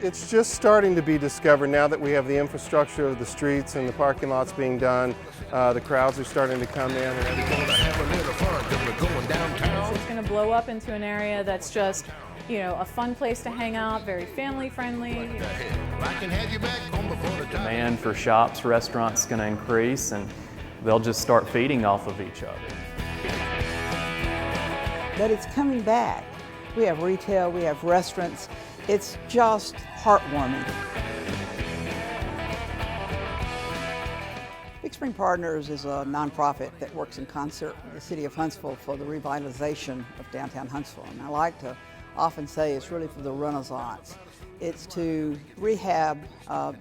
It's just starting to be discovered now that we have the infrastructure of the streets and the parking lots being done. The crowds are starting to come in and everything. It's going to blow up into an area that's just, a fun place to hang out, very family friendly. Demand for shops, restaurants is going to increase, and they'll just start feeding off of each other. But it's coming back. We have retail, we have restaurants. It's just heartwarming. Big Spring Partners is a nonprofit that works in concert with the city of Huntsville for the revitalization of downtown Huntsville. And I like to often say it's really for the renaissance. It's to rehab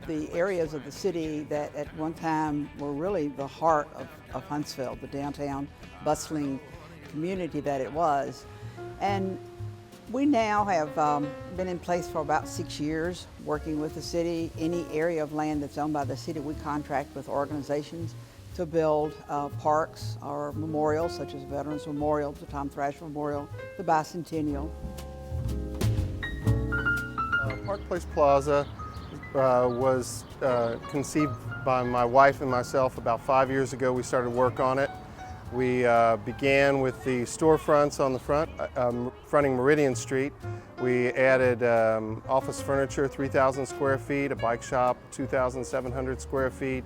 the areas of the city that at one time were really the heart of Huntsville, the downtown bustling community that it was. And we now have been in place for about 6 years working with the city. Any area of land that's owned by the city, we contract with organizations to build parks or memorials such as Veterans Memorial, the Tom Thrasher Memorial, the Bicentennial. Park Place Plaza was conceived by my wife and myself about 5 years ago. We started work on it. We began with the storefronts on the front, fronting Meridian Street. We added office furniture, 3,000 square feet, a bike shop, 2,700 square feet,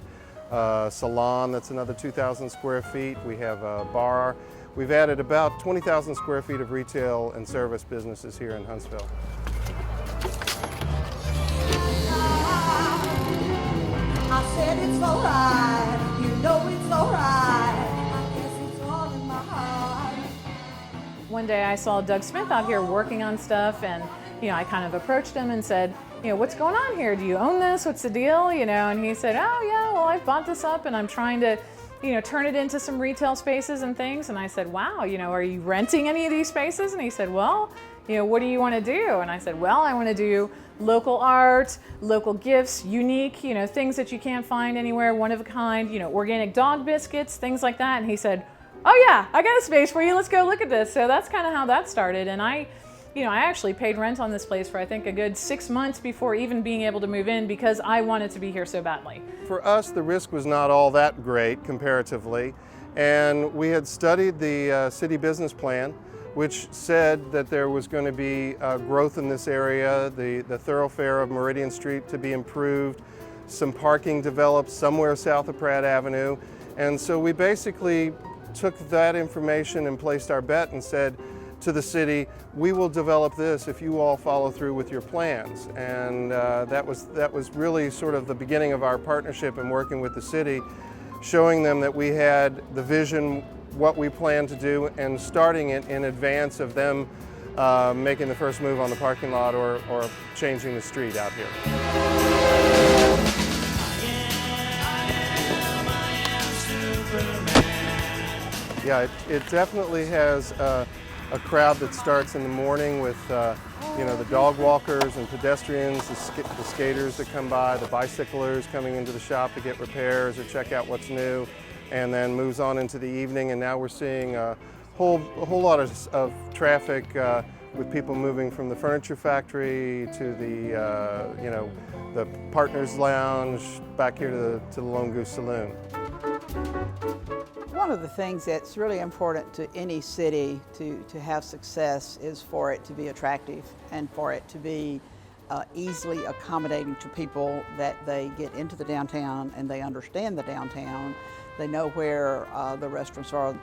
salon, that's another 2,000 square feet. We have a bar. We've added about 20,000 square feet of retail and service businesses here in Huntsville. I said it's alright, you know it's alright. I guess it's all in my heart. One day I saw Doug Smith out here working on stuff, and I kind of approached him and said, what's going on here? Do you own this? What's the deal? And he said, oh yeah, well, I bought this up and I'm trying to turn it into some retail spaces and things. And I said, wow, are you renting any of these spaces? And he said, well, what do you want to do? And I said, well, I want to do local art, local gifts, unique, things that you can't find anywhere, one of a kind, organic dog biscuits, things like that. And he said, oh yeah, I got a space for you. Let's go look at this. So that's kind of how that started. And I actually paid rent on this place for I think a good 6 months before even being able to move in because I wanted to be here so badly. For us, the risk was not all that great comparatively. And we had studied the city business plan, which said that there was going to be growth in this area, the thoroughfare of Meridian Street to be improved, some parking developed somewhere south of Pratt Avenue. And so we basically took that information and placed our bet and said to the city, we will develop this if you all follow through with your plans. And that was really sort of the beginning of our partnership and working with the city, showing them that we had the vision, what we plan to do, and starting it in advance of them making the first move on the parking lot or changing the street out here. Yeah, it definitely has a crowd that starts in the morning with the dog walkers and pedestrians, the skaters that come by, the bicyclers coming into the shop to get repairs or check out what's new, and then moves on into the evening. And now we're seeing a whole lot of traffic with people moving from the furniture factory to the Partners Lounge back here to the Lone Goose Saloon. One of the things that's really important to any city to have success is for it to be attractive and for it to be easily accommodating to people, that they get into the downtown and they understand the downtown. They know where the restaurants are.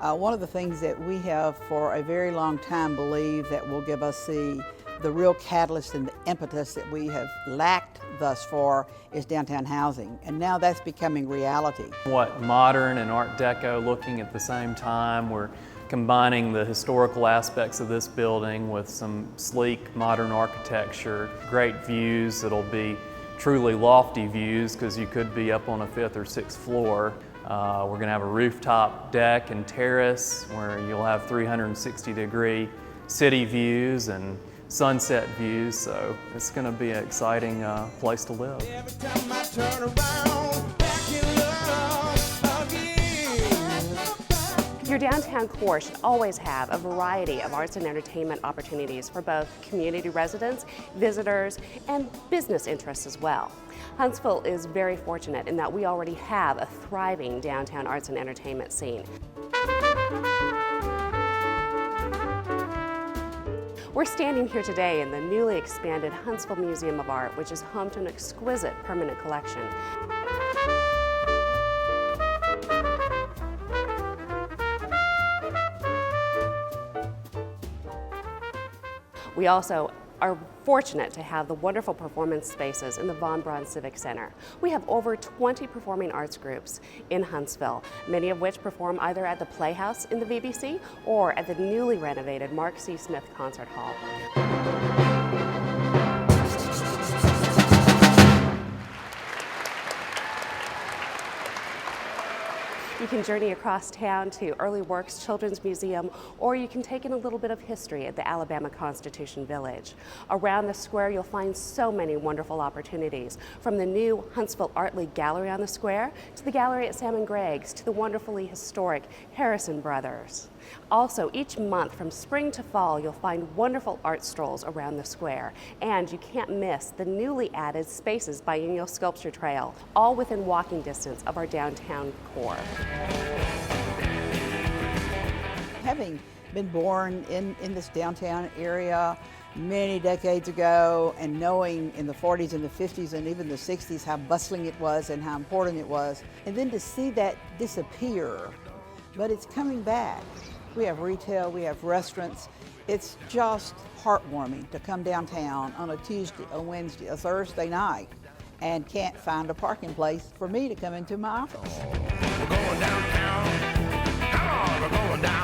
One of the things that we have for a very long time believed that will give us the real catalyst and the impetus that we have lacked thus far is downtown housing. And now that's becoming reality. What modern and Art Deco looking at the same time. We're combining the historical aspects of this building with some sleek modern architecture, great views that'll be truly lofty views because you could be up on a 5th or 6th floor. We're going to have a rooftop deck and terrace where you'll have 360-degree city views and sunset views, so it's going to be an exciting place to live. Every time I turn around, back in love again. Your downtown core should always have a variety of arts and entertainment opportunities for both community residents, visitors, and business interests as well. Huntsville is very fortunate in that we already have a thriving downtown arts and entertainment scene. We're standing here today in the newly expanded Huntsville Museum of Art, which is home to an exquisite permanent collection. We also are fortunate to have the wonderful performance spaces in the Von Braun Civic Center. We have over 20 performing arts groups in Huntsville, many of which perform either at the Playhouse in the VBC or at the newly renovated Mark C. Smith Concert Hall. You can journey across town to Early Works Children's Museum, or you can take in a little bit of history at the Alabama Constitution Village. Around the square, you'll find so many wonderful opportunities, from the new Huntsville Art League Gallery on the square, to the gallery at Sam and Greg's, to the wonderfully historic Harrison Brothers. Also, each month from spring to fall, you'll find wonderful art strolls around the square, and you can't miss the newly added Spaces Biennial Sculpture Trail, all within walking distance of our downtown core. Having been born in this downtown area many decades ago, and knowing in the 40s and the 50s and even the 60s how bustling it was and how important it was, and then to see that disappear, but it's coming back. We have retail, we have restaurants. It's just heartwarming to come downtown on a Tuesday, a Wednesday, a Thursday night and can't find a parking place for me to come into my office. We're going downtown. Come on, we're going downtown.